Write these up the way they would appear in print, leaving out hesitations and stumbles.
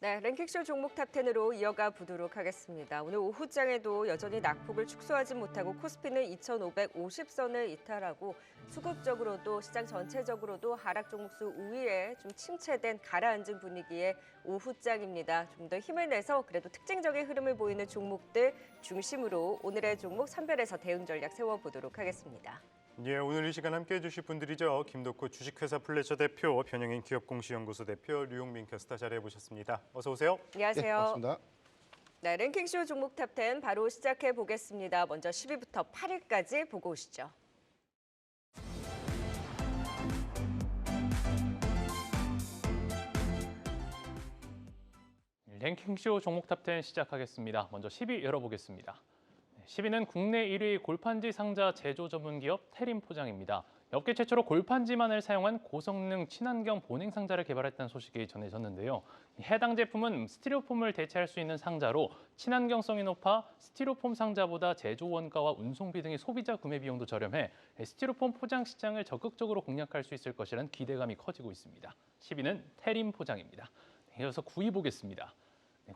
네, 랭킹쇼 종목 탑10으로 이어가 보도록 하겠습니다. 오늘 오후장에도 여전히 낙폭을 축소하지 못하고 코스피는 2,550선을 이탈하고 수급적으로도 시장 전체적으로도 하락 종목수 우위에 좀 침체된 가라앉은 분위기의 오후장입니다. 좀 더 힘을 내서 그래도 특징적인 흐름을 보이는 종목들 중심으로 오늘의 종목 선별해서 대응 전략 세워보도록 하겠습니다. 예, 오늘 이 시간 함께해 주실 분들이죠. 김덕호 주식회사 플래셔 대표, 변영인 기업공시연구소 대표, 류용민 캐스터 자리해 보셨습니다. 어서 오세요. 안녕하세요. 반갑습니다. 네, 랭킹쇼 종목 탑10 바로 시작해 보겠습니다. 먼저 10위부터 8위까지 보고 오시죠. 랭킹쇼 종목 탑10 시작하겠습니다. 먼저 10위 열어보겠습니다. 10위는 국내 1위 골판지 상자 제조 전문 기업 태림포장입니다. 업계 최초로 골판지만을 사용한 고성능 친환경 보냉 상자를 개발했다는 소식이 전해졌는데요. 해당 제품은 스티로폼을 대체할 수 있는 상자로 친환경성이 높아 스티로폼 상자보다 제조 원가와 운송비 등의 소비자 구매 비용도 저렴해 스티로폼 포장 시장을 적극적으로 공략할 수 있을 것이라는 기대감이 커지고 있습니다. 10위는 태림포장입니다. 이어서 9위 보겠습니다.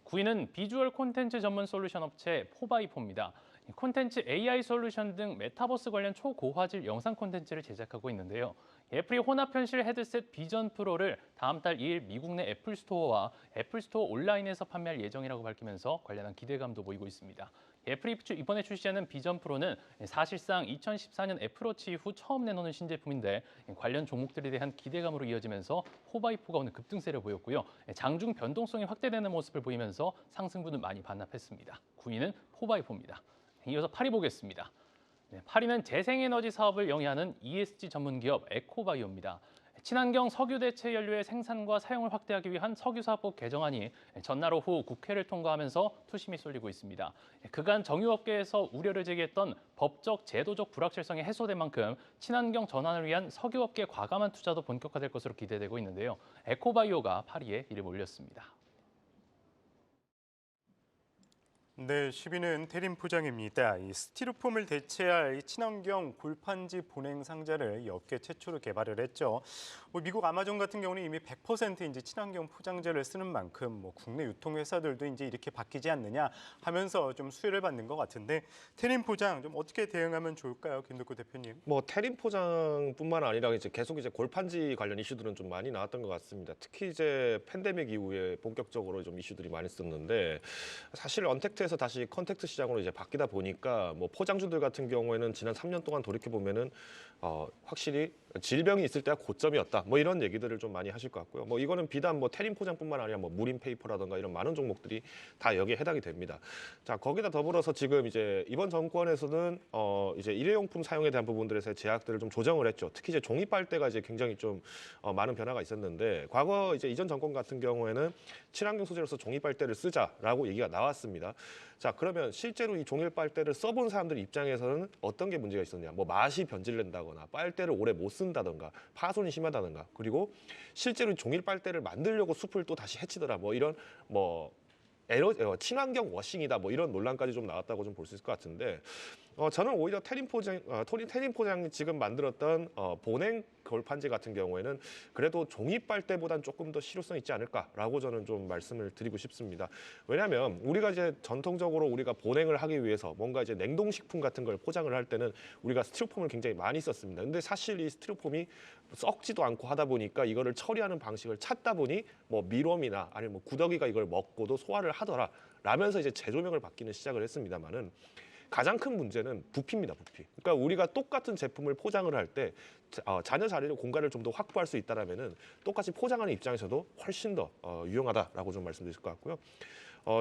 9위는 비주얼 콘텐츠 전문 솔루션 업체 포바이포입니다. 콘텐츠 AI 솔루션 등 메타버스 관련 초고화질 영상 콘텐츠를 제작하고 있는데요. 애플이 혼합 현실 헤드셋 비전 프로를 다음 달 2일 미국 내 애플 스토어와 애플 스토어 온라인에서 판매할 예정이라고 밝히면서 관련한 기대감도 보이고 있습니다. 애플이 이번에 출시하는 비전 프로는 사실상 2014년 애플워치 이후 처음 내놓는 신제품인데 관련 종목들에 대한 기대감으로 이어지면서 포바이포가 오늘 급등세를 보였고요. 장중 변동성이 확대되는 모습을 보이면서 상승분을 많이 반납했습니다. 9위는 포바이포입니다. 이어서 8위 보겠습니다. 8위는 재생에너지 사업을 영위하는 ESG 전문기업 에코바이오입니다. 친환경 석유 대체 연료의 생산과 사용을 확대하기 위한 석유사업법 개정안이 전날 오후 국회를 통과하면서 투심이 쏠리고 있습니다. 그간 정유업계에서 우려를 제기했던 법적, 제도적 불확실성이 해소된 만큼 친환경 전환을 위한 석유업계 과감한 투자도 본격화될 것으로 기대되고 있는데요. 에코바이오가 8위에 이름을 올렸습니다. 네, 10위는 태림포장입니다. 이 스티로폼을 대체할 이 친환경 골판지 보냉 상자를 업계 최초로 개발을 했죠. 미국 아마존 같은 경우는 이미 100% 이제 친환경 포장재를 쓰는 만큼 국내 유통회사들도 이제 이렇게 바뀌지 않느냐 하면서 좀 수혜를 받는 것 같은데 태림포장 좀 어떻게 대응하면 좋을까요, 김덕호 대표님? 태림포장뿐만 아니라 이제 계속 이제 골판지 관련 이슈들은 좀 많이 나왔던 것 같습니다. 특히 이제 팬데믹 이후에 본격적으로 좀 이슈들이 많이 있었는데 사실 언택트에서 다시 컨택트 시장으로 이제 바뀌다 보니까 포장주들 같은 경우에는 지난 3년 동안 돌이켜 보면은 확실히 질병이 있을 때가 고점이었다. 이런 얘기들을 좀 많이 하실 것 같고요. 이거는 비단 태림 포장뿐만 아니라 무림 페이퍼라든가 이런 많은 종목들이 다 여기에 해당이 됩니다. 자, 거기다 더불어서 지금 이제 이번 정권에서는 이제 일회용품 사용에 대한 부분들에서의 제약들을 좀 조정을 했죠. 특히 이제 종이 빨대가 이제 굉장히 좀 많은 변화가 있었는데 과거 이제 이전 정권 같은 경우에는 친환경 소재로서 종이 빨대를 쓰자라고 얘기가 나왔습니다. 자, 그러면 실제로 이 종이 빨대를 써본 사람들 입장에서는 어떤 게 문제가 있었냐? 맛이 변질된다거나 빨대를 오래 못 쓴다던가 파손이 심하다던가 그리고 실제로 종이 빨대를 만들려고 숲을 또 다시 해치더라 이런 친환경 워싱이다 이런 논란까지 좀 나왔다고 좀 볼 수 있을 것 같은데 저는 오히려 태림포장이 지금 만들었던 보냉 골판지 같은 경우에는 그래도 종이 빨대보단 조금 더 실효성 있지 않을까라고 저는 좀 말씀을 드리고 싶습니다. 왜냐하면 우리가 이제 전통적으로 우리가 보냉을 하기 위해서 뭔가 이제 냉동식품 같은 걸 포장을 할 때는 우리가 스티로폼을 굉장히 많이 썼습니다. 근데 사실 이 스티로폼이 썩지도 않고 하다 보니까 이거를 처리하는 방식을 찾다 보니 밀웜이나 아니면 구더기가 이걸 먹고도 소화를 하더라 라면서 이제 재조명을 받기는 시작을 했습니다만은 가장 큰 문제는 부피입니다, 부피. 그러니까 우리가 똑같은 제품을 포장을 할 때 잔여 자리를 공간을 좀 더 확보할 수 있다라면은 똑같이 포장하는 입장에서도 훨씬 더 유용하다라고 좀 말씀드릴 것 같고요.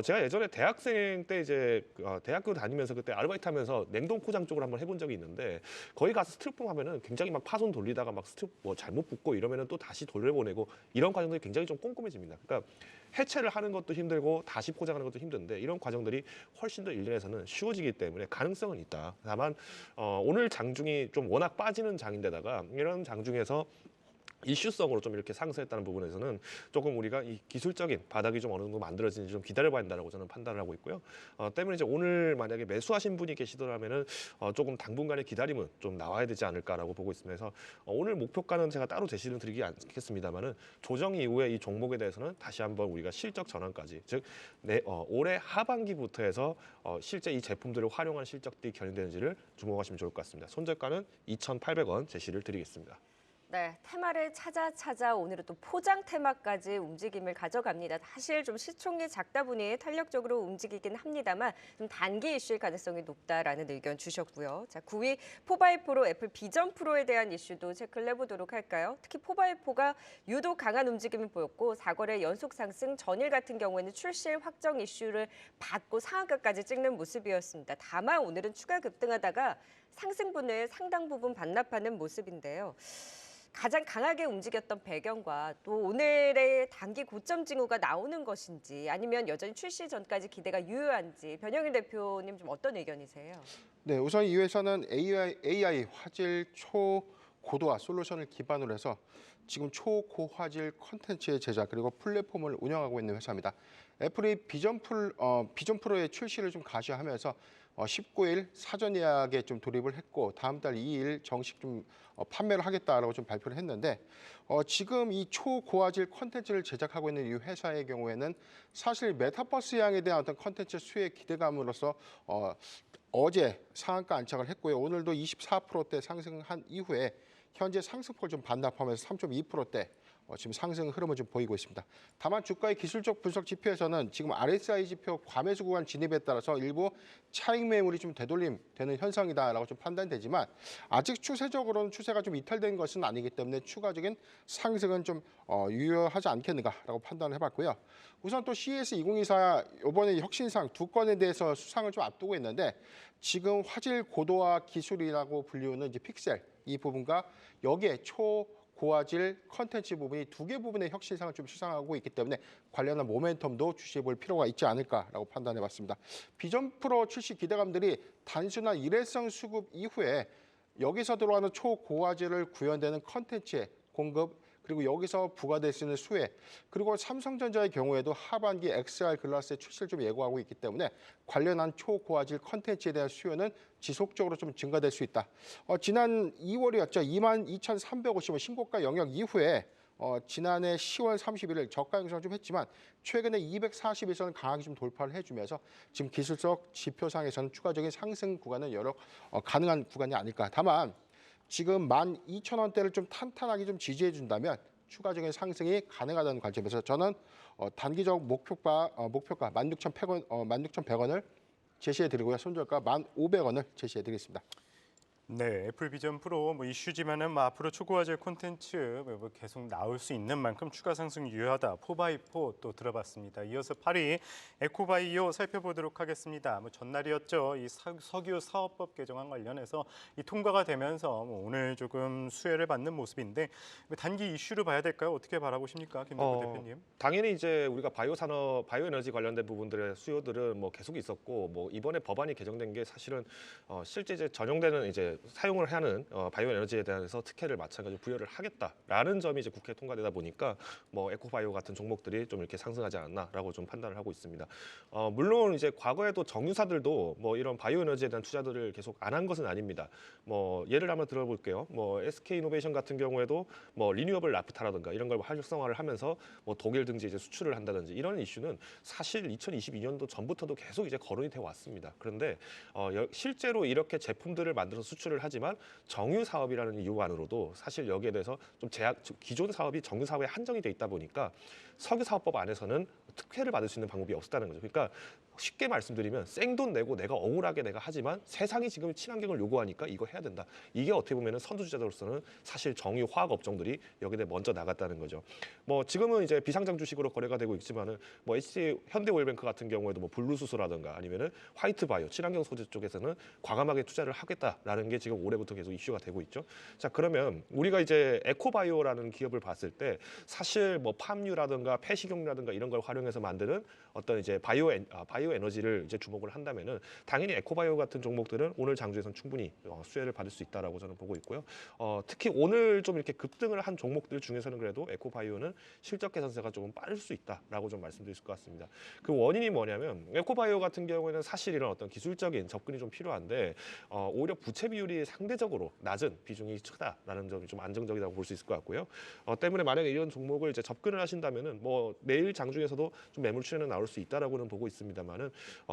제가 예전에 대학생 때 이제 대학교 다니면서 그때 아르바이트 하면서 냉동 포장 쪽을 한번 해본 적이 있는데 거기 가서 스티로폼 하면은 굉장히 파손 돌리다가 스티로폼 잘못 붙고 이러면은 또 다시 돌려보내고 이런 과정들이 굉장히 좀 꼼꼼해집니다. 그러니까 해체를 하는 것도 힘들고 다시 포장하는 것도 힘든데 이런 과정들이 훨씬 더 일년에서는 쉬워지기 때문에 가능성은 있다. 다만 오늘 장중이 좀 워낙 빠지는 장인데다가 이런 장중에서 이슈성으로 좀 이렇게 상승했다는 부분에서는 조금 우리가 이 기술적인 바닥이 좀 어느 정도 만들어지는지 좀 기다려봐야 한다라고 저는 판단을 하고 있고요. 때문에 이제 오늘 만약에 매수하신 분이 계시더라면은 조금 당분간의 기다림은 좀 나와야 되지 않을까라고 보고 있습니다. 그래서 오늘 목표가는 제가 따로 제시는 드리지 않겠습니다만은 조정 이후에 이 종목에 대해서는 다시 한번 우리가 실적 전환까지, 즉 올해 하반기부터 해서 실제 이 제품들을 활용한 실적들이 견인되는지를 주목하시면 좋을 것 같습니다. 손절가는 2,800원 제시를 드리겠습니다. 네, 테마를 찾아 오늘은 또 포장 테마까지 움직임을 가져갑니다. 사실 좀 시총이 작다 보니 탄력적으로 움직이긴 합니다만 좀 단기 이슈일 가능성이 높다라는 의견 주셨고요. 자, 9위 포바이포로 애플 비전 프로에 대한 이슈도 체크를 해보도록 할까요? 특히 포바이포가 유독 강한 움직임을 보였고 4거래 연속 상승, 전일 같은 경우에는 출시일 확정 이슈를 받고 상한가까지 찍는 모습이었습니다. 다만 오늘은 추가 급등하다가 상승분을 상당 부분 반납하는 모습인데요. 가장 강하게 움직였던 배경과 또 오늘의 단기 고점 징후가 나오는 것인지 아니면 여전히 출시 전까지 기대가 유효한지 변영일 대표님 좀 어떤 의견이세요? 네, 우선 이 회사는 AI 화질 초고도화 솔루션을 기반으로 해서 지금 초고화질 콘텐츠의 제작 그리고 플랫폼을 운영하고 있는 회사입니다. 애플이 비전 프로의 출시를 좀 가시하면서 19일 사전 예약에 좀 돌입을 했고 다음 달 2일 정식 좀 판매를 하겠다라고 좀 발표를 했는데 지금 이 초고화질 콘텐츠를 제작하고 있는 이 회사의 경우에는 사실 메타버스 향에 대한 어떤 콘텐츠 수혜 기대감으로서 어제 상한가 안착을 했고요. 오늘도 24%대 상승한 이후에 현재 상승폭을 좀 반납하면서 3.2%대 지금 상승 흐름을 좀 보이고 있습니다. 다만 주가의 기술적 분석 지표에서는 지금 RSI 지표 과매수 구간 진입에 따라서 일부 차익 매물이 좀 되돌림되는 현상이다라고 좀 판단되지만 아직 추세적으로는 추세가 좀 이탈된 것은 아니기 때문에 추가적인 상승은 좀 유효하지 않겠는가라고 판단을 해봤고요. 우선 또 CES 2024 이번에 혁신상 두 건에 대해서 수상을 좀 앞두고 있는데 지금 화질 고도화 기술이라고 불리우는 이제 픽셀 이 부분과 여기에 고화질 컨텐츠 부분이 두 개 부분의 혁신상을 좀 수상하고 있기 때문에 관련한 모멘텀도 주시해 볼 필요가 있지 않을까라고 판단해 봤습니다. 비전 프로 출시 기대감들이 단순한 일회성 수급 이후에 여기서 들어가는 초고화질을 구현되는 컨텐츠의 공급 그리고 여기서 부과될 수 있는 수혜 그리고 삼성전자의 경우에도 하반기 XR 글라스의 출시를 좀 예고하고 있기 때문에 관련한 초고화질 컨텐츠에 대한 수요는 지속적으로 좀 증가될 수 있다. 지난 2월이었죠. 22,350원 신고가 영역 이후에 지난해 10월 31일 저가 형성을 좀 했지만 최근에 241선을 강하게 좀 돌파를 해주면서 지금 기술적 지표상에서는 추가적인 상승 구간은 여러 가능한 구간이 아닐까. 다만 지금 12,000원대를 좀 탄탄하게 좀 지지해 준다면 추가적인 상승이 가능하다는 관점에서 저는 단기적 목표가 16,100원을 제시해 드리고요. 손절가 1,500원을 제시해 드리겠습니다. 네, 애플 비전 프로 이슈지만은 앞으로 초고화질 콘텐츠 계속 나올 수 있는 만큼 추가 상승 유효하다. 포바이포 또 들어봤습니다. 이어서 8위 에코바이오 살펴보도록 하겠습니다. 전날이었죠. 이 석유 사업법 개정안 관련해서 이 통과가 되면서 오늘 조금 수혜를 받는 모습인데 단기 이슈로 봐야 될까요? 어떻게 바라보십니까, 김대표 대표님? 당연히 이제 우리가 바이오 산업, 바이오 에너지 관련된 부분들의 수요들은 이번에 법안이 개정된 게 사실은 실제 이제 전용되는 이제 사용을 하는 바이오 에너지에 대해서 특혜를 마찬가지로 부여를 하겠다라는 점이 이제 국회 통과되다 보니까 에코바이오 같은 종목들이 좀 이렇게 상승하지 않았나라고 좀 판단을 하고 있습니다. 물론 이제 과거에도 정유사들도 이런 바이오 에너지에 대한 투자들을 계속 안 한 것은 아닙니다. 예를 한번 들어볼게요. SK 이노베이션 같은 경우에도 리뉴어블 나프타라든가 이런 걸 활성화를 하면서 독일 등지 이제 수출을 한다든지 이런 이슈는 사실 2022년도 전부터도 계속 이제 거론이 되어 왔습니다. 그런데 실제로 이렇게 제품들을 만들어서 수출을 하지만 정유 사업이라는 이유 안으로도 사실 여기에 대해서 좀 기존 사업이 정유 사업에 한정이 돼 있다 보니까 석유 사업법 안에서는 특혜를 받을 수 있는 방법이 없었다는 거죠. 그러니까 쉽게 말씀드리면 생돈 내고 내가 억울하게 내가 하지만 세상이 지금 친환경을 요구하니까 이거 해야 된다. 이게 어떻게 보면 선두주자로서는 사실 정유 화학 업종들이 여기에 대해 먼저 나갔다는 거죠. 지금은 이제 비상장 주식으로 거래가 되고 있지만은 HC 현대오일뱅크 같은 경우에도 블루수소라든가 아니면은 화이트바이오 친환경 소재 쪽에서는 과감하게 투자를 하겠다라는 게 지금 올해부터 계속 이슈가 되고 있죠. 자, 그러면 우리가 이제 에코바이오라는 기업을 봤을 때 사실 팜유라든가 폐식용유라든가 이런 걸 활용해 사용해서 만드는 어떤 이제 바이오 에너지를 이제 주목을 한다면은 당연히 에코바이오 같은 종목들은 오늘 장중에선 충분히 수혜를 받을 수 있다라고 저는 보고 있고요. 특히 오늘 좀 이렇게 급등을 한 종목들 중에서는 그래도 에코바이오는 실적 개선세가 조금 빠를 수 있다라고 좀 말씀드릴 수 있을 것 같습니다. 그 원인이 뭐냐면 에코바이오 같은 경우에는 사실 이런 어떤 기술적인 접근이 좀 필요한데 오히려 부채 비율이 상대적으로 낮은 비중이 크다라는 점이 좀 안정적이라고 볼 수 있을 것 같고요. 때문에 만약에 이런 종목을 이제 접근을 하신다면은 뭐 내일 장중에서도 좀 매물 출현은 나올 수 있다라고는 보고 있습니다만은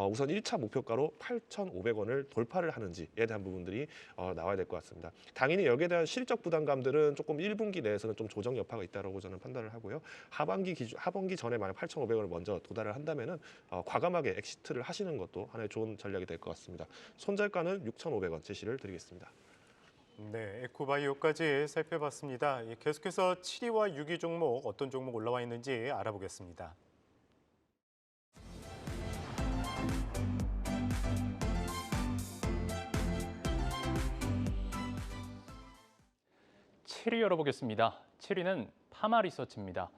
우선 1차 목표가로 8,500원을 돌파를 하는지에 대한 부분들이 나와야 될 것 같습니다. 당연히 여기에 대한 실적 부담감들은 조금 1분기 내에서는 좀 조정 여파가 있다라고 저는 판단을 하고요. 하반기 전에 만약 8,500원을 먼저 도달을 한다면은 과감하게 엑시트를 하시는 것도 하나의 좋은 전략이 될 것 같습니다. 손절가는 6,500원 제시를 드리겠습니다. 네, 에코바이오까지 살펴봤습니다. 계속해서 7위와 6위 종목 어떤 종목 올라와 있는지 알아보겠습니다. 칠위 열어보겠습니다. 7위는 파마리서치입니다.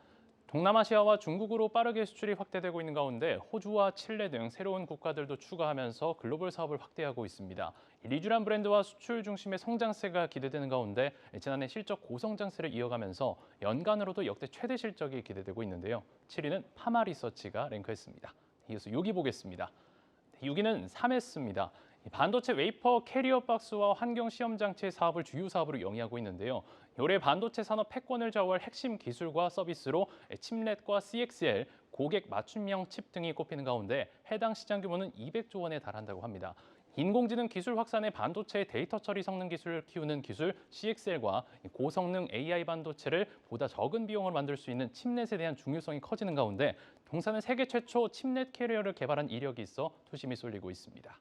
동남아시아와 중국으로 빠르게 수출이 확대되고 있는 가운데 호주와 칠레 등 새로운 국가들도 추가하면서 글로벌 사업을 확대하고 있습니다. 리쥬란 브랜드와 수출 중심의 성장세가 기대되는 가운데 지난해 실적 고성장세를 이어가면서 연간으로도 역대 최대 실적이 기대되고 있는데요. 7위는 파마리서치가 랭크했습니다. 이어서 6위 보겠습니다. 6위는 사메스입니다. 반도체 웨이퍼 캐리어 박스와 환경 시험 장치 사업을 주요 사업으로 영위하고 있는데요. 올해 반도체 산업 패권을 좌우할 핵심 기술과 서비스로 칩넷과 CXL, 고객 맞춤형 칩 등이 꼽히는 가운데 해당 시장 규모는 200조 원에 달한다고 합니다. 인공지능 기술 확산의 반도체 데이터 처리 성능 기술을 키우는 기술 CXL과 고성능 AI 반도체를 보다 적은 비용으로 만들 수 있는 칩넷에 대한 중요성이 커지는 가운데 동사는 세계 최초 칩넷 캐리어를 개발한 이력이 있어 투심이 쏠리고 있습니다.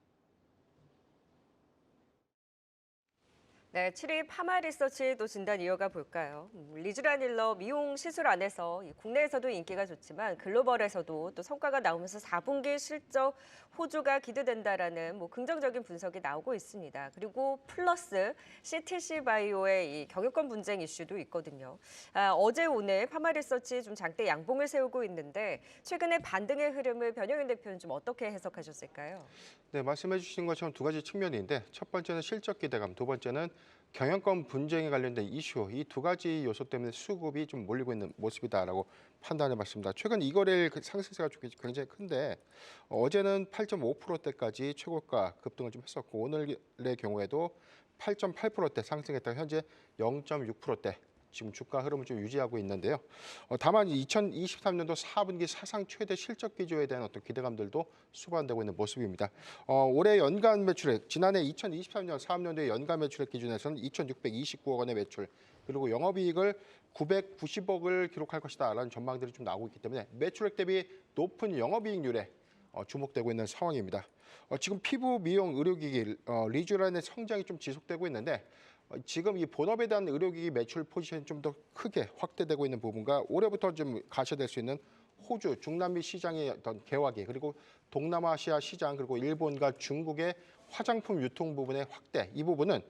네, 7위 파마리서치도 진단 이어가 볼까요? 리쥬라닐러 미용 시술 안에서 국내에서도 인기가 좋지만 글로벌에서도 또 성과가 나오면서 4분기 실적 호조가 기대된다라는 긍정적인 분석이 나오고 있습니다. 그리고 플러스 CTC 바이오의 이 경영권 분쟁 이슈도 있거든요. 어제 오늘 파마리서치 좀 장대 양봉을 세우고 있는데 최근에 반등의 흐름을 변영인 대표는 좀 어떻게 해석하셨을까요? 네, 말씀해 주신 것처럼 두 가지 측면인데 첫 번째는 실적 기대감, 두 번째는 경영권 분쟁에 관련된 이슈, 이 두 가지 요소 때문에 수급이 좀 몰리고 있는 모습이다라고 판단해 봤습니다. 최근 이 거래일 상승세가 굉장히 큰데 어제는 8.5%대까지 최고가 급등을 좀 했었고 오늘의 경우에도 8.8%대 상승했다가 현재 0.6%대 지금 주가 흐름을 좀 유지하고 있는데요. 다만 2023년도 4분기 사상 최대 실적 기조에 대한 어떤 기대감들도 수반되고 있는 모습입니다. 올해 연간 매출액, 지난해 2023년 3년도의 연간 매출액 기준에서는 2,629억 원의 매출, 그리고 영업이익을 990억을 기록할 것이다라는 전망들이 좀 나오고 있기 때문에 매출액 대비 높은 영업이익률에 주목되고 있는 상황입니다. 지금 피부, 미용, 의료기기, 리쥬란의 성장이 좀 지속되고 있는데 지금 이 본업에 대한 의료기기 매출 포지션이 좀 더 크게 확대되고 있는 부분과 올해부터 좀 가셔될 수 있는 호주, 중남미 시장의 어떤 개화기, 그리고 동남아시아 시장, 그리고 일본과 중국의 화장품 유통 부분의 확대, 이 부분은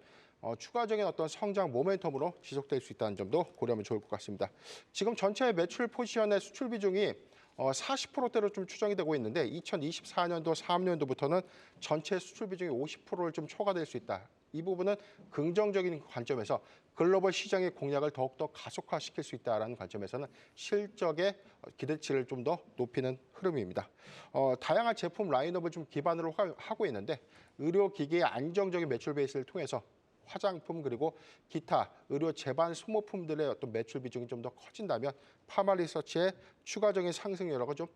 추가적인 어떤 성장 모멘텀으로 지속될 수 있다는 점도 고려하면 좋을 것 같습니다. 지금 전체 매출 포지션의 수출 비중이 40%대로 좀 추정이 되고 있는데 2024년도, 3년도부터는 전체 수출 비중이 50%를 좀 초과될 수 있다. 이 부분은 긍정적인 관점에서 글로벌 시장의 공략을 더욱더 가속화시킬 수 있다는 관점에서는 실적의 기대치를 좀 더 높이는 흐름입니다. 다양한 제품 라인업을 좀 기반으로 하고 있는데 의료기기의 안정적인 매출 베이스를 통해서 화장품 그리고 기타 의료 제반 소모품들의 어떤 매출 비중이 좀 더 커진다면 파마리서치의 추가적인 상승 여력은 좀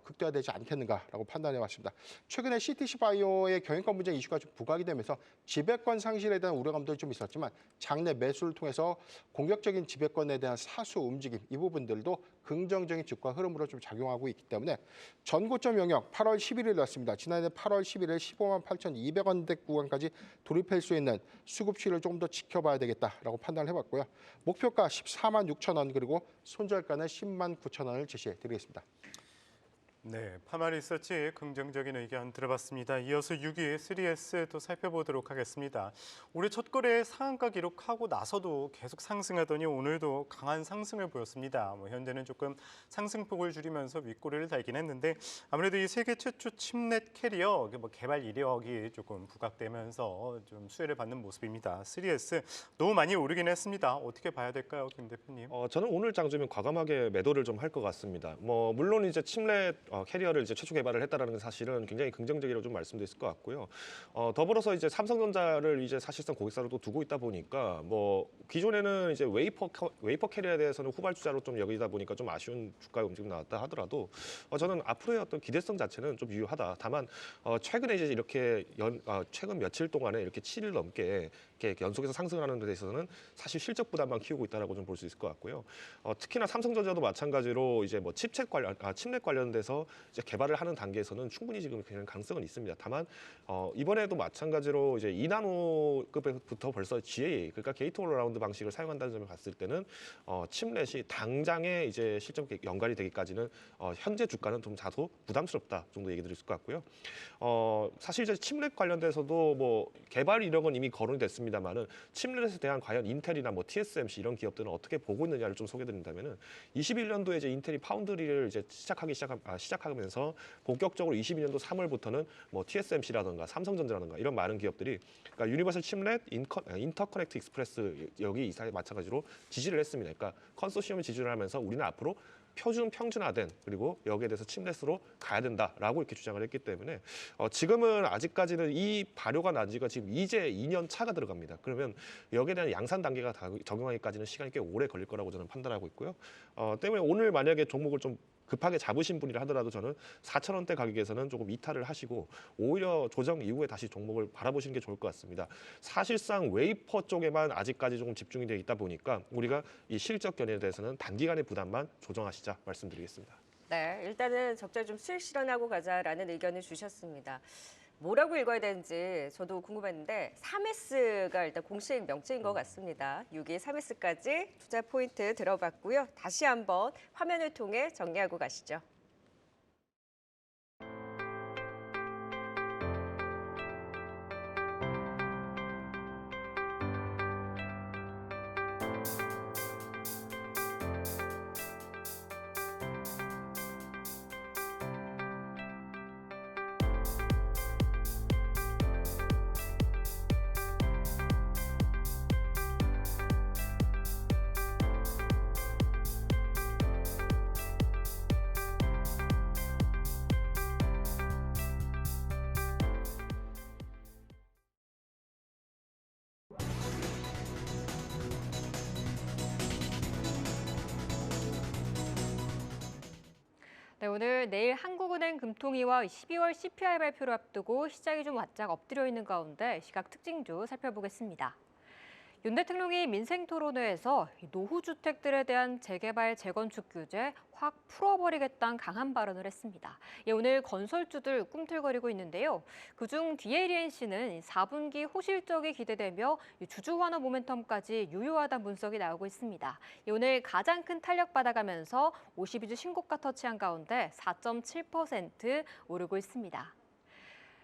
극대화되지 않겠는가라고 판단해 봤습니다. 최근에 CTC 바이오의 경영권 분쟁 이슈가 좀 부각이 되면서 지배권 상실에 대한 우려감도 좀 있었지만 장내 매수를 통해서 공격적인 지배권에 대한 사수 움직임, 이 부분들도 긍정적인 주가 흐름으로 좀 작용하고 있기 때문에 전고점 영역 8월 11일이었습니다. 지난해 8월 11일 15만 8,200원대 구간까지 돌입할 수 있는 수급 추이를 조금 더 지켜봐야 되겠다라고 판단을 해봤고요. 목표가 14만 6천 원 그리고 손절가는 10만 9천 원을 제시해 드리겠습니다. 네, 파마 리서치 긍정적인 의견 들어봤습니다. 이어서 6위 3S 또 살펴보도록 하겠습니다. 올해 첫 거래 상한가 기록하고 나서도 계속 상승하더니 오늘도 강한 상승을 보였습니다. 현재는 조금 상승폭을 줄이면서 윗꼬리를 달긴 했는데 아무래도 이 세계 최초 칩넷 캐리어 개발 이력이 조금 부각되면서 좀 수혜를 받는 모습입니다. 3S 너무 많이 오르긴 했습니다. 어떻게 봐야 될까요, 김 대표님? 저는 오늘 장주면 과감하게 매도를 좀 할 것 같습니다. 물론 이제 칩넷 캐리어를 이제 최초 개발을 했다라는 사실은 굉장히 긍정적이라고 좀 말씀드릴 것 같고요. 더불어서 이제 삼성전자를 이제 사실상 고객사로 또 두고 있다 보니까 기존에는 이제 웨이퍼 캐리어에 대해서는 후발주자로 좀 여기다 보니까 좀 아쉬운 주가의 움직임 나왔다 하더라도 저는 앞으로의 어떤 기대성 자체는 좀 유효하다. 다만 최근에 이제 이렇게 최근 며칠 동안에 이렇게 7일 넘게 이렇게 연속해서 상승하는 데 있어서는 사실 실적 부담만 키우고 있다라고 좀 볼 수 있을 것 같고요. 특히나 삼성전자도 마찬가지로 이제 칩넷 관련돼서 이제 개발을 하는 단계에서는 충분히 지금 그냥 가능성은 있습니다. 다만 이번에도 마찬가지로 이제 2나노급부터 벌써 GAA 그러니까 게이트 올라운드 방식을 사용한다는 점을 봤을 때는 칩넷이 당장에 이제 실적 연관이 되기까지는 현재 주가는 좀 다소 부담스럽다 정도 얘기 드릴 수 있을 것 같고요. 사실 이제 칩넷 관련돼서도 개발 이력은 이미 거론이 됐습니다만은 칩넷에 대한 과연 인텔이나 TSMC 이런 기업들은 어떻게 보고 있느냐를 좀 소개드린다면은 21년도에 이제 인텔이 파운드리를 이제 시작하면서 본격적으로 22년도 3월부터는 TSMC라든가 삼성전자라든가 이런 많은 기업들이 그러니까 유니버설 칩넷, 인터커넥트 익스프레스 여기 이사에 마찬가지로 지지를 했습니다. 그러니까 컨소시엄을 지지를 하면서 우리는 앞으로 평준화된 그리고 여기에 대해서 칩넷으로 가야 된다라고 이렇게 주장을 했기 때문에 지금은 아직까지는 이 발효가 난 지가 지금 이제 2년 차가 들어갑니다. 그러면 여기에 대한 양산 단계가 적용하기까지는 시간이 꽤 오래 걸릴 거라고 저는 판단하고 있고요. 때문에 오늘 만약에 종목을 좀 급하게 잡으신 분이라 하더라도 저는 4,000원대 가격에서는 조금 이탈을 하시고 오히려 조정 이후에 다시 종목을 바라보시는 게 좋을 것 같습니다. 사실상 웨이퍼 쪽에만 아직까지 조금 집중이 되어 있다 보니까 우리가 이 실적 견해에 대해서는 단기간의 부담만 조정하시자 말씀드리겠습니다. 네, 일단은 적절히 좀 수익 실현하고 가자라는 의견을 주셨습니다. 뭐라고 읽어야 되는지 저도 궁금했는데 3S가 일단 공식 명칭인 것 같습니다. 6위 3S까지 투자 포인트 들어봤고요. 다시 한번 화면을 통해 정리하고 가시죠. 네, 오늘 내일 한국은행 금통위와 12월 CPI 발표를 앞두고 시장이 좀 바짝 엎드려 있는 가운데 시각 특징주 살펴보겠습니다. 윤 대통령이 민생토론회에서 노후주택들에 대한 재개발, 재건축 규제 확 풀어버리겠다는 강한 발언을 했습니다. 오늘 건설주들 꿈틀거리고 있는데요. 그중 DLNC는 4분기 호실적이 기대되며 주주 환호 모멘텀까지 유효하다는 분석이 나오고 있습니다. 오늘 가장 큰 탄력 받아가면서 52주 신고가 터치한 가운데 4.7% 오르고 있습니다.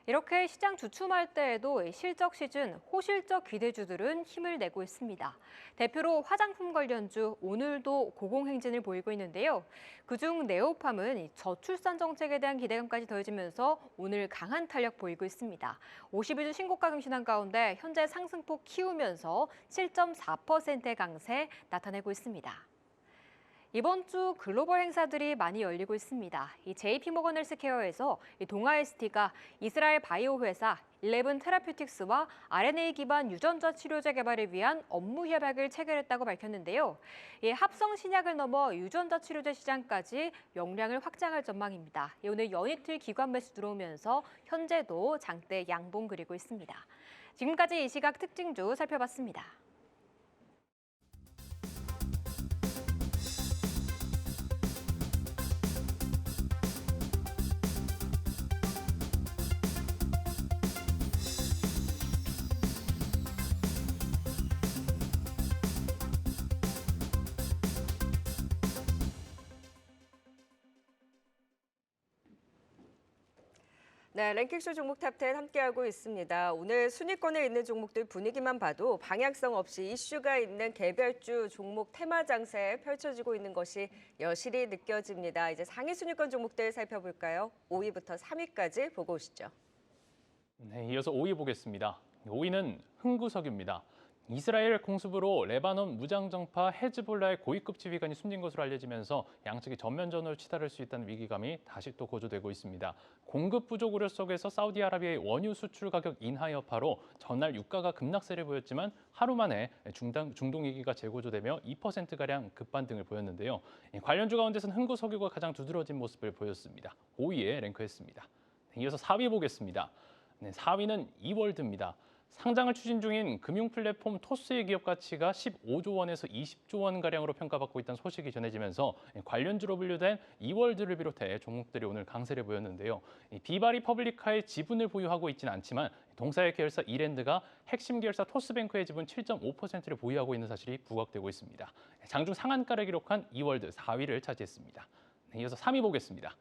이렇게 시장 주춤할 때에도 실적 시즌 호실적 기대주들은 힘을 내고 있습니다. 대표로 화장품 관련주 오늘도 고공행진을 보이고 있는데요. 그중 네오팜은 저출산 정책에 대한 기대감까지 더해지면서 오늘 강한 탄력 보이고 있습니다. 52주 신고가 경신한 가운데 현재 상승폭 키우면서 7.4%의 강세 나타내고 있습니다. 이번 주 글로벌 행사들이 많이 열리고 있습니다. 이 JP모건 헬스케어에서 동아ST가 이스라엘 바이오 회사 11 테라퓨틱스와 RNA 기반 유전자 치료제 개발을 위한 업무 협약을 체결했다고 밝혔는데요. 합성 신약을 넘어 유전자 치료제 시장까지 역량을 확장할 전망입니다. 오늘 연이틀 기관 매수 들어오면서 현재도 장대 양봉 그리고 있습니다. 지금까지 이 시각 특징주 살펴봤습니다. 네, 랭킹쇼 종목 탑10 함께하고 있습니다. 오늘 순위권에 있는 종목들 분위기만 봐도 방향성 없이 이슈가 있는 개별주 종목 테마 장세 펼쳐지고 있는 것이 여실히 느껴집니다. 이제 상위 순위권 종목들 살펴볼까요? 5위부터 3위까지 보고 오시죠. 네, 이어서 5위 보겠습니다. 5위는 흥구석유입니다. 이스라엘 공습으로 레바논 무장정파 헤즈볼라의 고위급 지휘관이 숨진 것으로 알려지면서 양측이 전면전으로 치달을 수 있다는 위기감이 다시 또 고조되고 있습니다. 공급 부족 우려 속에서 사우디아라비아의 원유 수출 가격 인하 여파로 전날 유가가 급락세를 보였지만 하루 만에 중동 위기가 재고조되며 2%가량 급반등을 보였는데요. 관련주 가운데서는 흥구석유가 가장 두드러진 모습을 보였습니다. 5위에 랭크했습니다. 이어서 4위 보겠습니다. 네, 4위는 이월드입니다. 상장을 추진 중인 금융 플랫폼 토스의 기업 가치가 15조 원에서 20조 원가량으로 평가받고 있다는 소식이 전해지면서 관련주로 분류된 이월드를 비롯해 종목들이 오늘 강세를 보였는데요. 비바리 퍼블리카의 지분을 보유하고 있지는 않지만 동사의 계열사 이랜드가 핵심 계열사 토스뱅크의 지분 7.5%를 보유하고 있는 사실이 부각되고 있습니다. 장중 상한가를 기록한 이월드 4위를 차지했습니다. 이어서 3위 보겠습니다.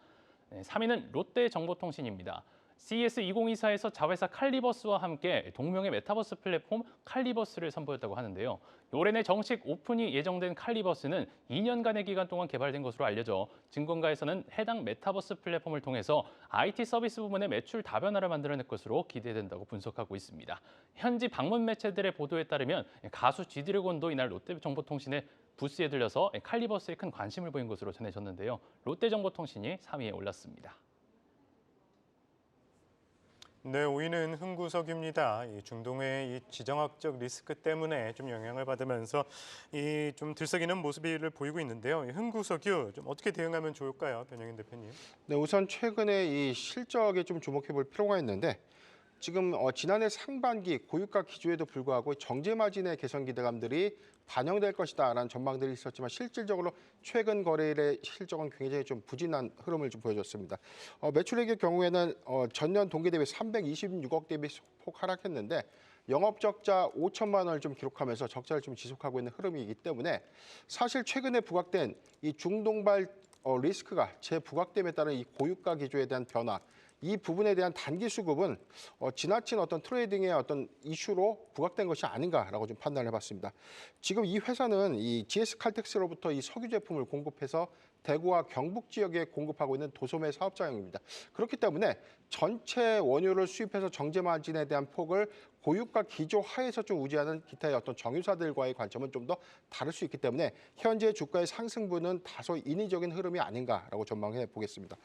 3위는 롯데정보통신입니다. CES 2024에서 자회사 칼리버스와 함께 동명의 메타버스 플랫폼 칼리버스를 선보였다고 하는데요. 올해 내 정식 오픈이 예정된 칼리버스는 2년간의 기간 동안 개발된 것으로 알려져 증권가에서는 해당 메타버스 플랫폼을 통해서 IT 서비스 부문의 매출 다변화를 만들어낼 것으로 기대된다고 분석하고 있습니다. 현지 방문 매체들의 보도에 따르면 가수 G드래곤도 이날 롯데정보통신의 부스에 들려서 칼리버스에 큰 관심을 보인 것으로 전해졌는데요. 롯데정보통신이 3위에 올랐습니다. 네, 5위는 흥구석유입니다. 이 중동의 이 지정학적 리스크 때문에 좀 영향을 받으면서 이 좀 들썩이는 모습을 보이고 있는데요. 이 흥구석유 좀 어떻게 대응하면 좋을까요, 변영인 대표님? 네, 우선 최근에 이 실적에 좀 주목해 볼 필요가 있는데 지금 지난해 상반기 고유가 기조에도 불구하고 정제 마진의 개선 기대감들이 반영될 것이다라는 전망들이 있었지만 실질적으로 최근 거래일의 실적은 굉장히 좀 부진한 흐름을 좀 보여줬습니다. 매출액의 경우에는 전년 동기 대비 326억 대비 소폭 하락했는데 영업 적자 5천만 원을 좀 기록하면서 적자를 좀 지속하고 있는 흐름이기 때문에 사실 최근에 부각된 이 중동발 리스크가 재부각됨에 따른 이 고유가 기조에 대한 변화, 이 부분에 대한 단기 수급은 지나친 어떤 트레이딩의 어떤 이슈로 부각된 것이 아닌가라고 좀 판단을 해봤습니다. 지금 이 회사는 이 GS 칼텍스로부터 이 석유 제품을 공급해서 대구와 경북 지역에 공급하고 있는 도소매 사업장입니다. 그렇기 때문에 전체 원유를 수입해서 정제 마진에 대한 폭을 고유가 기조 하에서 좀 유지하는 기타의 어떤 정유사들과의 관점은 좀 더 다를 수 있기 때문에 현재 주가의 상승분은 다소 인위적인 흐름이 아닌가라고 전망해 보겠습니다.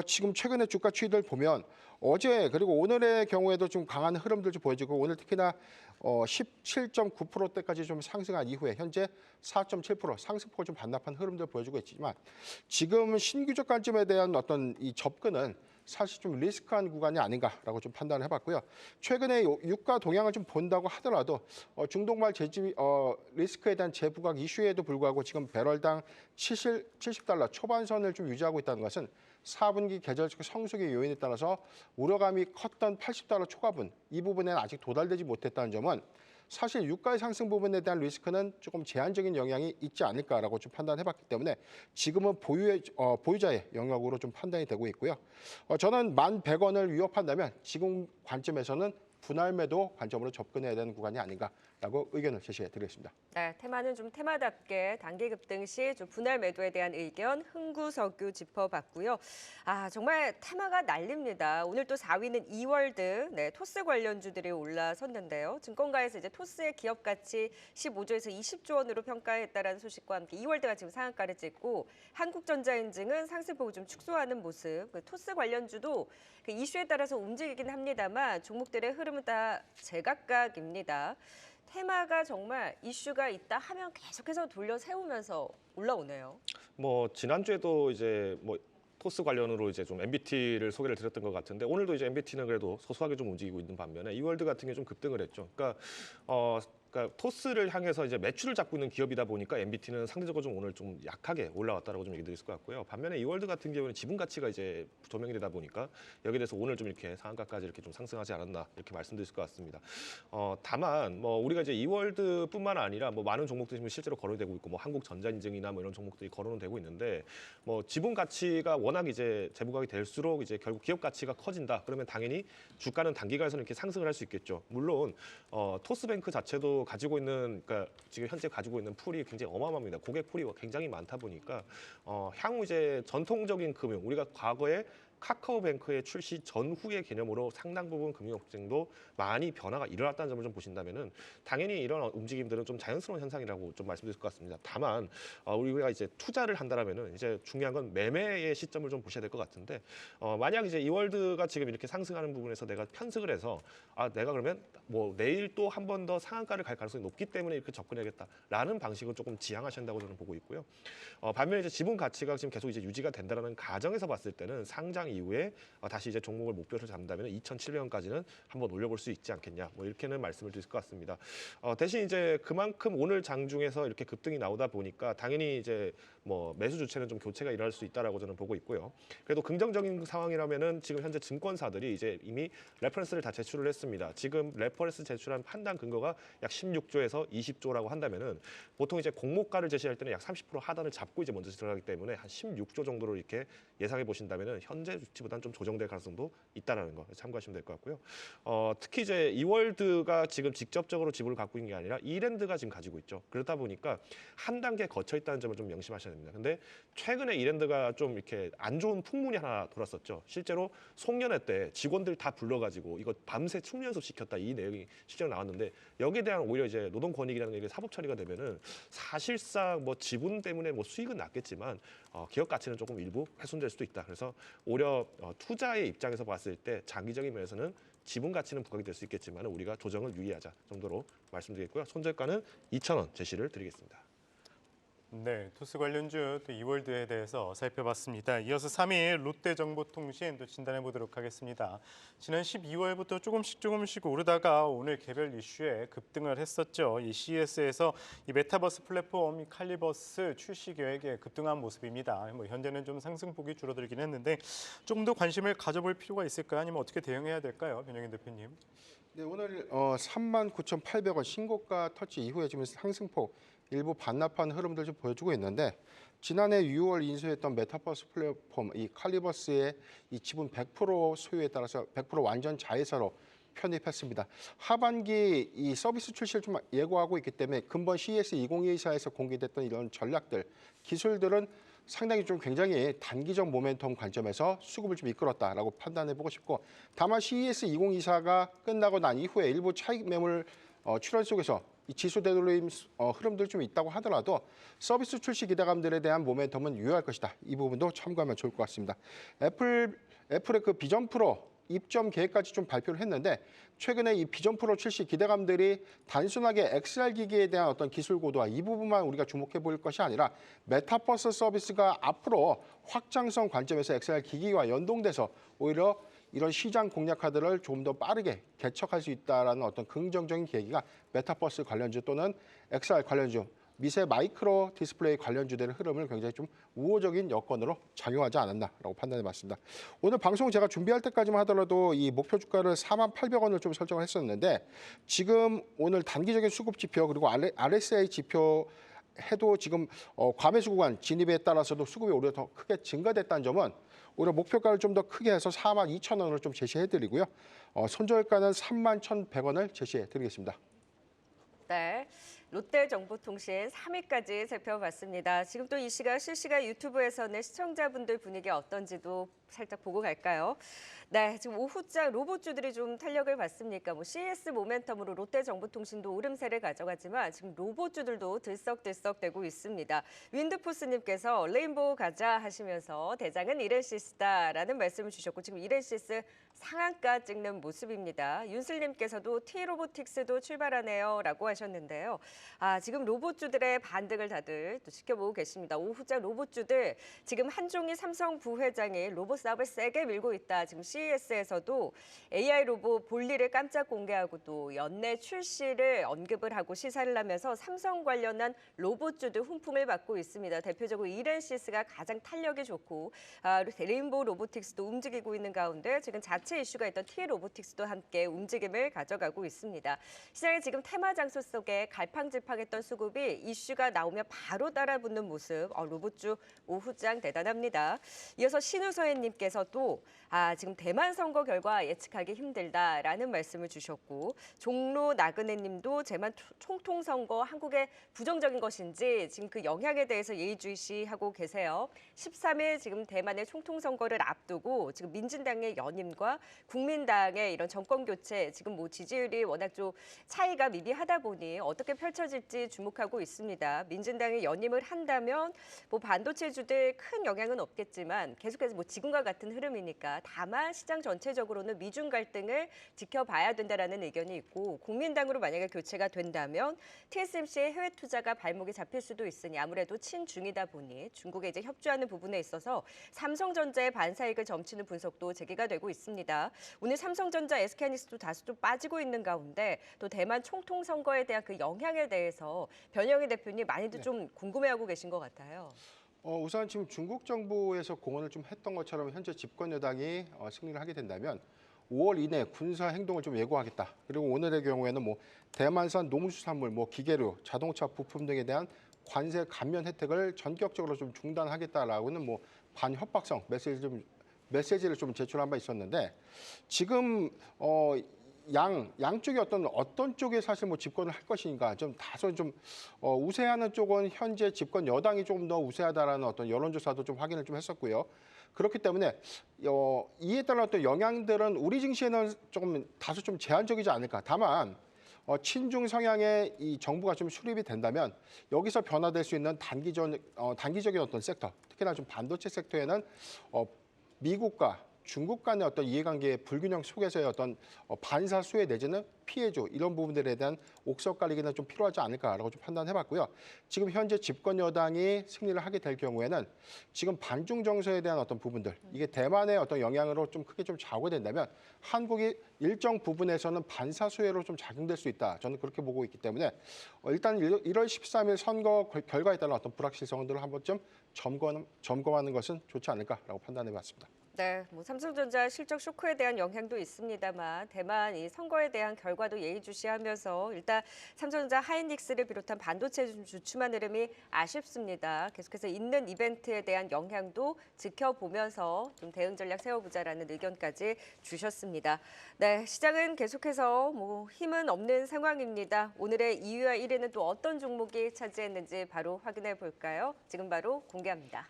지금 최근에 주가 추이들 보면 어제 그리고 오늘의 경우에도 좀 강한 흐름들 좀 보여지고 오늘 특히나 17.9%대까지 좀 상승한 이후에 현재 4.7% 상승폭을 좀 반납한 흐름들 보여주고 있지만 지금 신규적 관점에 대한 어떤 이 접근은 사실 좀 리스크한 구간이 아닌가라고 좀 판단을 해봤고요. 최근에 유가 동향을 좀 본다고 하더라도 중동발 리스크에 대한 재부각 이슈에도 불구하고 지금 배럴당 70달러 초반선을 좀 유지하고 있다는 것은 4분기 계절적 성수기 요인에 따라서 우려감이 컸던 80달러 초과분 이 부분에는 아직 도달되지 못했다는 점은 사실 유가의 상승 부분에 대한 리스크는 조금 제한적인 영향이 있지 않을까라고 좀 판단해봤기 때문에 지금은 보유자의 영역으로 좀 판단이 되고 있고요. 저는 11,100원을 위협한다면 지금 관점에서는 분할 매도 관점으로 접근해야 되는 구간이 아닌가라고 의견을 제시해 드리겠습니다. 네, 테마는 좀 테마답게 단기 급등 시 좀 분할 매도에 대한 의견 흥구석유 짚어봤고요. 정말 테마가 날립니다. 오늘 또 4위는 이월드, 토스 관련주들이 올라섰는데요. 증권가에서 이제 토스의 기업 가치 15조에서 20조 원으로 평가했다라는 소식과 함께 이월드가 지금 상한가를 찍고 한국전자인증은 상승폭을 좀 축소하는 모습. 토스 관련주도 그 이슈에 따라서 움직이긴 합니다만 종목들의 흐름은 다 제각각입니다. 테마가 정말 이슈가 있다 하면 계속해서 돌려 세우면서 올라오네요. 뭐 지난주에도 이제 뭐 토스 관련으로 이제 좀 MBT를 소개를 드렸던 것 같은데 오늘도 이제 MBT는 그래도 소소하게 좀 움직이고 있는 반면에 이월드 같은 게 좀 급등을 했죠. 그러니까 그러니까 토스를 향해서 이제 매출을 잡고 있는 기업이다 보니까 MBT는 상대적으로 좀 오늘 좀 약하게 올라왔다라고 좀 얘기드릴 수 있을 것 같고요. 반면에 이월드 같은 경우는 지분 가치가 이제 조명이 되다 보니까 여기에 대해서 오늘 좀 이렇게 상한가까지 이렇게 좀 상승하지 않았나 이렇게 말씀드릴 수 있을 것 같습니다. 다만 뭐 우리가 이제 이월드뿐만 아니라 뭐 많은 종목들이 지금 실제로 거론이 되고 있고 뭐 한국전자인증이나 뭐 이런 종목들이 거론은 되고 있는데 뭐 지분 가치가 워낙 이제 재부각이 될수록 이제 결국 기업 가치가 커진다. 그러면 당연히 주가는 단기간에서는 이렇게 상승을 할 수 있겠죠. 물론 토스뱅크 자체도 가지고 있는 그러니까 지금 현재 가지고 있는 풀이 굉장히 어마어마합니다. 고객 풀이 굉장히 많다 보니까 향후 이제 전통적인 금융 우리가 과거에 카카오뱅크의 출시 전후의 개념으로 상당 부분 금융업종도 많이 변화가 일어났다는 점을 좀 보신다면은 당연히 이런 움직임들은 좀 자연스러운 현상이라고 좀 말씀드릴 것 같습니다. 다만 우리가 이제 투자를 한다라면은 이제 중요한 건 매매의 시점을 좀 보셔야 될 것 같은데 만약 이제 이월드가 지금 이렇게 상승하는 부분에서 내가 편승을 해서 내가 그러면 뭐 내일 또 한 번 더 상한가를 갈 가능성이 높기 때문에 이렇게 접근해야겠다라는 방식을 조금 지향하신다고 저는 보고 있고요. 반면에 이제 지분 가치가 지금 계속 이제 유지가 된다라는 가정에서 봤을 때는 상장 이후에 다시 이제 종목을 목표로 잡는다면 2,700원까지는 한번 올려볼 수 있지 않겠냐. 뭐 이렇게는 말씀을 드릴 것 같습니다. 대신 이제 그만큼 오늘 장중에서 이렇게 급등이 나오다 보니까 당연히 이제 뭐 매수 주체는 좀 교체가 일어날 수 있다라고 저는 보고 있고요. 그래도 긍정적인 상황이라면은 지금 현재 증권사들이 이제 이미 레퍼런스를 다 제출을 했습니다. 지금 레퍼런스 제출한 판단 근거가 약 16조에서 20조라고 한다면은 보통 이제 공모가를 제시할 때는 약 30% 하단을 잡고 이제 먼저 들어가기 때문에 한 16조 정도로 이렇게 예상해 보신다면은 현재 주치보다는 좀 조정될 가능성도 있다라는 거 참고하시면 될 것 같고요. 특히 이제 이월드가 지금 직접적으로 지분을 갖고 있는 게 아니라 이랜드가 지금 가지고 있죠. 그러다 보니까 한 단계 거쳐 있다는 점을 좀 명심하셔야 됩니다. 근데 최근에 이랜드가 좀 이렇게 안 좋은 풍문이 하나 돌았었죠. 실제로 송년회 때 직원들 다 불러가지고 이거 밤새 춤연습 시켰다 이 내용이 실제로 나왔는데 여기에 대한 오히려 이제 노동권익이라는 게 사법 처리가 되면은 사실상 뭐 지분 때문에 뭐 수익은 낮겠지만 기업 가치는 조금 일부 훼손될 수도 있다. 그래서 오히려 투자의 입장에서 봤을 때 장기적인 면에서는 지분 가치는 부각이 될 수 있겠지만 우리가 조정을 유의하자 정도로 말씀드리겠고요. 손절가는 2,000원 제시를 드리겠습니다. 네, 토스 관련주 또 이월드에 대해서 살펴봤습니다. 이어서 3위 롯데정보통신 또 진단해 보도록 하겠습니다. 지난 12월부터 조금씩 오르다가 오늘 개별 이슈에 급등을 했었죠. 이 CES에서 이 메타버스 플랫폼 이 칼리버스 출시 계획에 급등한 모습입니다. 뭐 현재는 좀 상승폭이 줄어들긴 했는데 조금 더 관심을 가져볼 필요가 있을까요? 아니면 어떻게 대응해야 될까요, 변영인 대표님? 네, 오늘 39,800원 신고가 터치 이후에 지금 상승폭 일부 반납한 흐름들 좀 보여주고 있는데 지난해 6월 인수했던 메타버스 플랫폼 이 칼리버스의 이 지분 100% 소유에 따라서 100% 완전 자회사로 편입했습니다. 하반기 이 서비스 출시를 좀 예고하고 있기 때문에 근본 CES 2024에서 공개됐던 이런 전략들, 기술들은 상당히 좀 굉장히 단기적 모멘텀 관점에서 수급을 좀 이끌었다라고 판단해보고 싶고 다만 CES 2024가 끝나고 난 이후에 일부 차익 매물 출현 속에서 이 지수 되돌림 흐름들 좀 있다고 하더라도 서비스 출시 기대감들에 대한 모멘텀은 유효할 것이다. 이 부분도 참고하면 좋을 것 같습니다. 애플의 그 비전 프로 입점 계획까지 좀 발표를 했는데 최근에 이 비전 프로 출시 기대감들이 단순하게 XR 기기에 대한 어떤 기술 고도화 이 부분만 우리가 주목해 볼 것이 아니라 메타버스 서비스가 앞으로 확장성 관점에서 XR 기기와 연동돼서 오히려 이런 시장 공략 카드를 좀 더 빠르게 개척할 수 있다라는 어떤 긍정적인 계기가 메타버스 관련주 또는 XR 관련주, 미세 마이크로 디스플레이 관련주들의 흐름을 굉장히 좀 우호적인 여건으로 작용하지 않았나라고 판단해봤습니다. 오늘 방송 제가 준비할 때까지만 하더라도 이 목표 주가를 48,800원을 좀 설정을 했었는데 지금 오늘 단기적인 수급 지표 그리고 RSI 지표 해도 지금 과매수 구간 진입에 따라서도 수급이 오히려 더 크게 증가됐다는 점은 오히려 목표가를 좀 더 크게 해서 42,000원을 좀 제시해드리고요. 손절가는 31,100원을 제시해드리겠습니다. 네, 롯데정보통신 3위까지 살펴봤습니다. 지금 또 이 시각 실시간 유튜브에서는 시청자분들 분위기 어떤지도 살짝 보고 갈까요? 네, 지금 오후장 로봇주들이 좀 탄력을 받습니까? 뭐 CES 모멘텀으로 롯데정보통신도 오름세를 가져가지만 지금 로봇주들도 들썩들썩대고 있습니다. 윈드포스님께서 레인보우 가자 하시면서 대장은 이렌시스다라는 말씀을 주셨고 지금 이렌시스 상한가 찍는 모습입니다. 윤슬님께서도 T로보틱스도 출발하네요라고 하셨는데요. 지금 로봇주들의 반등을 다들 또 지켜보고 계십니다. 오후장 로봇주들 지금 한종희 삼성 부회장이 로봇 로봇 사업을 세게 밀고 있다. 지금 CES에서도 AI 로봇 볼리를 깜짝 공개하고 또 연내 출시를 언급을 하고 시사를 하면서 삼성 관련한 로봇주도 훈풍을 받고 있습니다. 대표적으로 이렌시스가 가장 탄력이 좋고 레인보우 로보틱스도 움직이고 있는 가운데 지금 자체 이슈가 있던 T 로보틱스도 함께 움직임을 가져가고 있습니다. 시장의 지금 테마 장소 속에 갈팡질팡했던 수급이 이슈가 나오면 바로 따라붙는 모습, 로봇주 오후장 대단합니다. 이어서 신우서혜님께서도 지금 대만 선거 결과 예측하기 힘들다라는 말씀을 주셨고 종로 나그네님도 대만 총통 선거 한국에 부정적인 것인지 지금 그 영향에 대해서 예의주시하고 계세요. 13일 지금 대만의 총통 선거를 앞두고 지금 민진당의 연임과 국민당의 이런 정권 교체 지금 뭐 지지율이 워낙 좀 차이가 미비하다 보니 어떻게 펼쳐질지 주목하고 있습니다. 민진당이 연임을 한다면 뭐 반도체주들 큰 영향은 없겠지만 계속해서 뭐 지금과 같은 흐름이니까 다만 시장 전체적으로는 미중 갈등을 지켜봐야 된다라는 의견이 있고 국민당으로 만약에 교체가 된다면 TSMC의 해외 투자가 발목이 잡힐 수도 있으니 아무래도 친중이다 보니 중국에 이제 협조하는 부분에 있어서 삼성전자의 반사익을 점치는 분석도 제기가 되고 있습니다. 오늘 삼성전자, SK하이닉스도 다소 좀 빠지고 있는 가운데 또 대만 총통 선거에 대한 그 영향에 대해서 변영희 대표님 많이들 좀 궁금해하고 계신 것 같아요. 우선 지금 중국 정부에서 공언을 좀 했던 것처럼 현재 집권 여당이 승리를 하게 된다면 5월 이내 군사 행동을 좀 예고하겠다. 그리고 오늘의 경우에는 뭐 대만산 농수산물, 뭐 기계류, 자동차 부품 등에 대한 관세 감면 혜택을 전격적으로 좀 중단하겠다라고는 뭐 반협박성 메시지를 좀 제출한 바 있었는데 지금 양쪽이 어떤 쪽에 사실 뭐 집권을 할 것인가 좀 다소 좀 우세하는 쪽은 현재 집권 여당이 조금 더 우세하다라는 어떤 여론조사도 좀 확인을 좀 했었고요. 그렇기 때문에 이에 따른 어떤 영향들은 우리 증시에는 조금 다소 좀 제한적이지 않을까. 다만 친중 성향의 이 정부가 좀 수립이 된다면 여기서 변화될 수 있는 단기적인 어떤 섹터, 특히나 좀 반도체 섹터에는 미국과 중국 간의 어떤 이해관계의 불균형 속에서의 어떤 반사 수혜 내지는 피해주 이런 부분들에 대한 옥석 가리기는 좀 필요하지 않을까라고 좀 판단해봤고요. 지금 현재 집권 여당이 승리를 하게 될 경우에는 지금 반중 정서에 대한 어떤 부분들 이게 대만의 어떤 영향으로 좀 크게 좀 좌우된다면 한국이 일정 부분에서는 반사 수혜로 좀 작용될 수 있다. 저는 그렇게 보고 있기 때문에 일단 1월 13일 선거 결과에 따른 어떤 불확실성들을 한 번쯤 점검하는 것은 좋지 않을까라고 판단해봤습니다. 네, 뭐 삼성전자 실적 쇼크에 대한 영향도 있습니다만 대만 이 선거에 대한 결과도 예의주시하면서 일단 삼성전자 하이닉스를 비롯한 반도체 좀 주춤한 흐름이 아쉽습니다. 계속해서 있는 이벤트에 대한 영향도 지켜보면서 좀 대응 전략 세워보자라는 의견까지 주셨습니다. 네, 시장은 계속해서 뭐 힘은 없는 상황입니다. 오늘의 2위와 1위는 또 어떤 종목이 차지했는지 바로 확인해 볼까요? 지금 바로 공개합니다.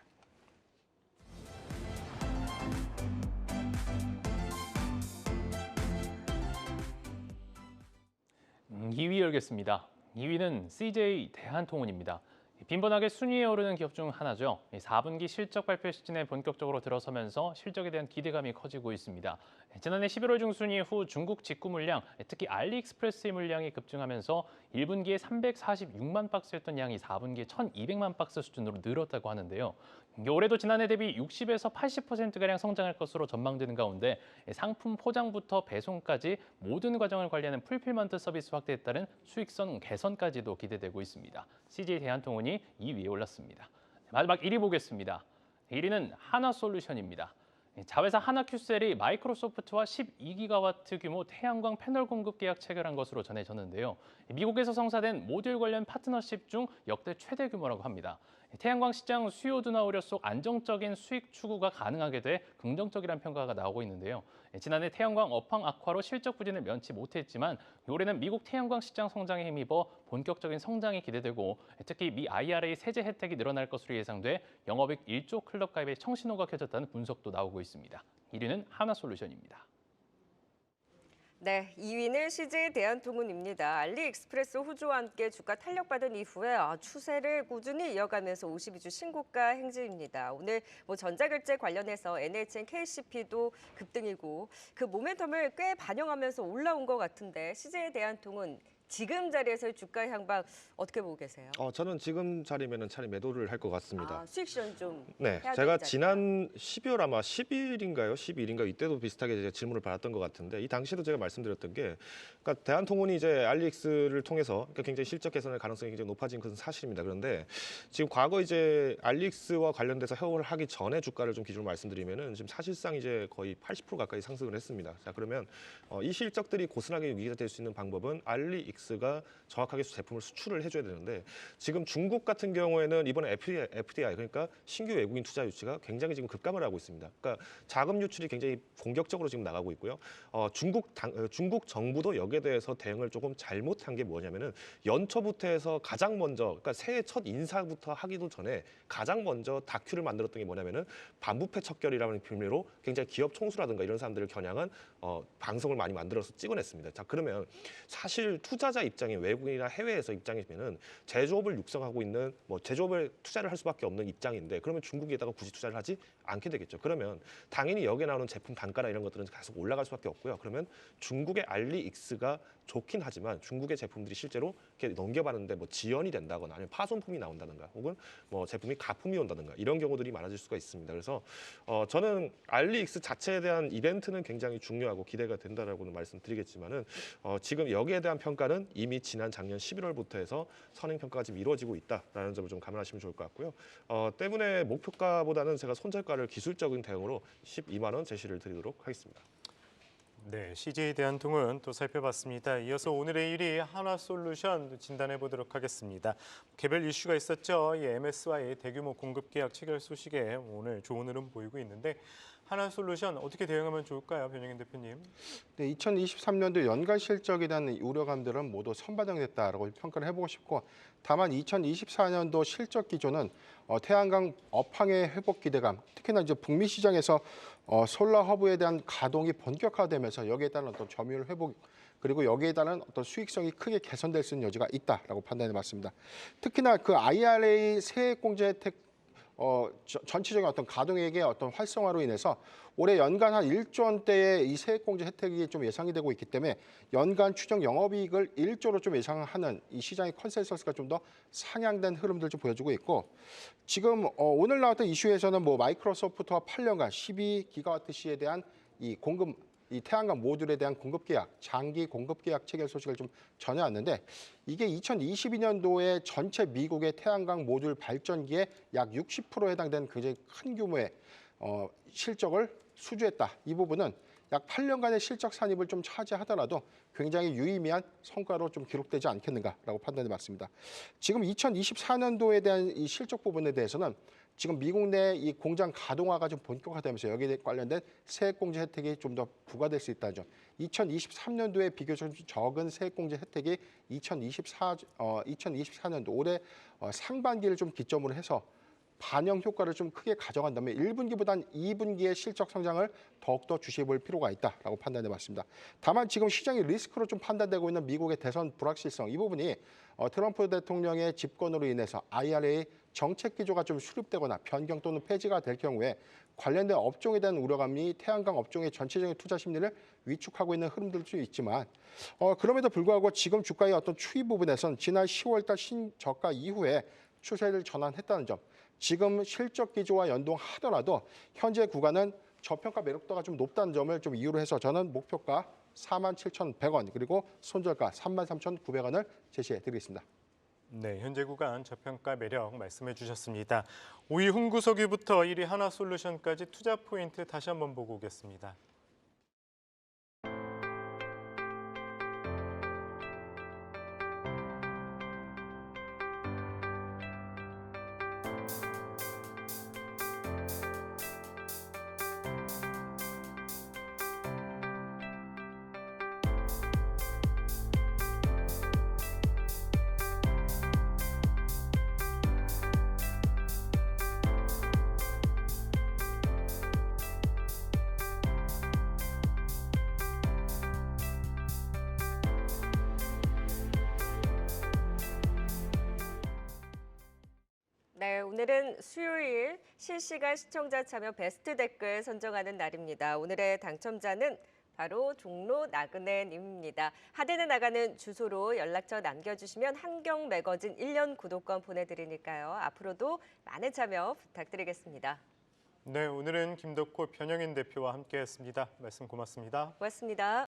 2위 열겠습니다. 2위는 CJ 대한통운입니다. 빈번하게 순위에 오르는 기업 중 하나죠. 4분기 실적 발표 시즌에 본격적으로 들어서면서 실적에 대한 기대감이 커지고 있습니다. 지난해 11월 중순위 후 중국 직구 물량, 특히 알리익스프레스의 물량이 급증하면서 1분기에 346만 박스였던 양이 4분기에 1,200만 박스 수준으로 늘었다고 하는데요. 올해도 지난해 대비 60에서 80%가량 성장할 것으로 전망되는 가운데 상품 포장부터 배송까지 모든 과정을 관리하는 풀필먼트 서비스 확대에 따른 수익성 개선까지도 기대되고 있습니다. CJ 대한통운이 2위에 올랐습니다. 마지막 1위 보겠습니다. 1위는 하나솔루션입니다. 자회사 하나큐셀이 마이크로소프트와 12기가와트 규모 태양광 패널 공급 계약 체결한 것으로 전해졌는데요. 미국에서 성사된 모듈 관련 파트너십 중 역대 최대 규모라고 합니다. 태양광 시장 수요 둔화 우려 속 안정적인 수익 추구가 가능하게 돼 긍정적이라는 평가가 나오고 있는데요. 지난해 태양광 업황 악화로 실적 부진을 면치 못했지만 올해는 미국 태양광 시장 성장에 힘입어 본격적인 성장이 기대되고 특히 미 IRA 세제 혜택이 늘어날 것으로 예상돼 영업이익 1조 클럽 가입에 청신호가 켜졌다는 분석도 나오고 있습니다. 1위는 하나솔루션입니다. 네, 2위는 CJ 대한통운입니다. 알리익스프레스 호조와 함께 주가 탄력받은 이후에 추세를 꾸준히 이어가면서 52주 신고가 행진입니다. 오늘 뭐 전자결제 관련해서 NHN, KCP도 급등이고 그 모멘텀을 꽤 반영하면서 올라온 것 같은데 CJ 대한통운 지금 자리에서의 주가 향방 어떻게 보고 계세요? 저는 지금 자리면은 차라리 매도를 할 것 같습니다. 수익 실현 좀 네, 해야 제가 되지 지난 12월 아마 10일인가요? 12일인가 이때도 비슷하게 제가 질문을 받았던 것 같은데 이 당시에도 제가 말씀드렸던 게 그러니까 대한통운이 이제 알리익스를 통해서 그러니까 굉장히 실적 개선의 가능성이 굉장히 높아진 것은 사실입니다. 그런데 지금 과거 이제 알리익스와 관련돼서 해고를 하기 전에 주가를 좀 기준으로 말씀드리면은 지금 사실상 이제 거의 80% 가까이 상승을 했습니다. 자, 그러면 이 실적들이 고스란하게 유지가 될 수 있는 방법은 알리익스가 정확하게 제품을 수출을 해줘야 되는데 지금 중국 같은 경우에는 이번에 FDI 그러니까 신규 외국인 투자 유치가 굉장히 지금 급감을 하고 있습니다. 그러니까 자금 유출이 굉장히 본격적으로 지금 나가고 있고요. 중국 정부도 여기에 대해서 대응을 조금 잘못한 게 뭐냐면은 연초부터 해서 가장 먼저 그러니까 새해 첫 인사부터 하기도 전에 가장 먼저 다큐를 만들었던 게 뭐냐면은 반부패 척결이라는 빌미로 굉장히 기업 총수라든가 이런 사람들을 겨냥한 방송을 많이 만들어서 찍어냈습니다. 자, 그러면 사실 투자자 입장이 외국인이나 해외에서 입장이면은 제조업을 육성하고 있는 제조업에 투자를 할 수밖에 없는 입장인데 그러면 중국에다가 굳이 투자를 하지 않게 되겠죠. 그러면 당연히 여기에 나오는 제품 단가나 이런 것들은 계속 올라갈 수밖에 없고요. 그러면 중국의 알리익스가 좋긴 하지만 중국의 제품들이 실제로 이렇게 넘겨봤는데 지연이 된다거나 아니면 파손품이 나온다든가 혹은 제품이 가품이 온다든가 이런 경우들이 많아질 수가 있습니다. 그래서 저는 알리익스 자체에 대한 이벤트는 굉장히 중요하고 기대가 된다라고는 말씀드리겠지만은 지금 여기에 대한 평가는 이미 지난 작년 11월부터 해서 선행 평가가 지금 이루어지고 있다라는 점을 좀 감안하시면 좋을 것 같고요. 때문에 목표가보다는 제가 손절가를 기술적인 대응으로 12만 원 제시를 드리도록 하겠습니다. 네, CJ 대한통운 또 살펴봤습니다. 이어서 오늘의 1위 한화솔루션 진단해 보도록 하겠습니다. 개별 이슈가 있었죠. 이 MSY 대규모 공급 계약 체결 소식에 오늘 좋은 흐름 보이고 있는데 한화솔루션 어떻게 대응하면 좋을까요, 변영인 대표님? 네, 2023년도 연간 실적에 대한 우려감들은 모두 선반영됐다라고 평가를 해보고 싶고 다만 2024년도 실적 기조는 태양광 업황의 회복 기대감, 특히나 이제 북미 시장에서 솔라 허브에 대한 가동이 본격화되면서 여기에 따른 어떤 점유율 회복 그리고 여기에 따른 어떤 수익성이 크게 개선될 수 있는 여지가 있다라고 판단해봤습니다. 특히나 그 IRA 세액공제 혜택 전체적인 어떤 가동액의 어떤 활성화로 인해서 올해 연간 한 1조 원대의 이 세액공제 혜택이 좀 예상이 되고 있기 때문에 연간 추정 영업이익을 1조로 좀 예상하는 이 시장의 컨센서스가 좀 더 상향된 흐름들 좀 보여주고 있고 지금 오늘 나왔던 이슈에서는 마이크로소프트와 8년간 12기가와트시에 대한 이 태양광 모듈에 대한 공급 계약, 장기 공급 계약 체결 소식을 좀 전해왔는데 이게 2022년도에 전체 미국의 태양광 모듈 발전기의 약 60%에 해당되는 굉장히 큰 규모의 실적을 수주했다. 이 부분은 약 8년간의 실적 산입을 좀 차지하더라도 굉장히 유의미한 성과로 좀 기록되지 않겠는가라고 판단해봤습니다. 지금 2024년도에 대한 이 실적 부분에 대해서는 지금 미국 내 이 공장 가동화가 좀 본격화되면서 여기에 관련된 세액공제 혜택이 좀 더 부과될 수 있다죠. 2023년도에 비교적 적은 세액공제 혜택이 2024년도 올해 상반기를 좀 기점으로 해서 반영 효과를 좀 크게 가져간다면 1분기보단 2분기의 실적 성장을 더욱더 주시해 볼 필요가 있다라고 판단해봤습니다. 다만 지금 시장의 리스크로 좀 판단되고 있는 미국의 대선 불확실성 이 부분이 트럼프 대통령의 집권으로 인해서 IRA 정책 기조가 좀 수립되거나 변경 또는 폐지가 될 경우에 관련된 업종에 대한 우려감이 태양광 업종의 전체적인 투자 심리를 위축하고 있는 흐름들도 있지만 그럼에도 불구하고 지금 주가의 어떤 추이 부분에선 지난 10월달 신저가 이후에 추세를 전환했다는 점 지금 실적 기조와 연동하더라도 현재 구간은 저평가 매력도가 좀 높다는 점을 좀 이유로 해서 저는 목표가 47,100원 그리고 손절가 33,900원을 제시해 드리겠습니다. 네, 현재 구간 저평가 매력 말씀해 주셨습니다. 5위 홍구석유부터 1위 한화솔루션까지 투자 포인트 다시 한번 보고 오겠습니다. 네, 오늘은 수요일 실시간 시청자 참여 베스트 댓글 선정하는 날입니다. 오늘의 당첨자는 바로 종로 나그네님입니다. 하대에 나가는 주소로 연락처 남겨주시면 한경 매거진 1년 구독권 보내드리니까요. 앞으로도 많은 참여 부탁드리겠습니다. 네, 오늘은 김덕호 변영인 대표와 함께했습니다. 말씀 고맙습니다. 고맙습니다.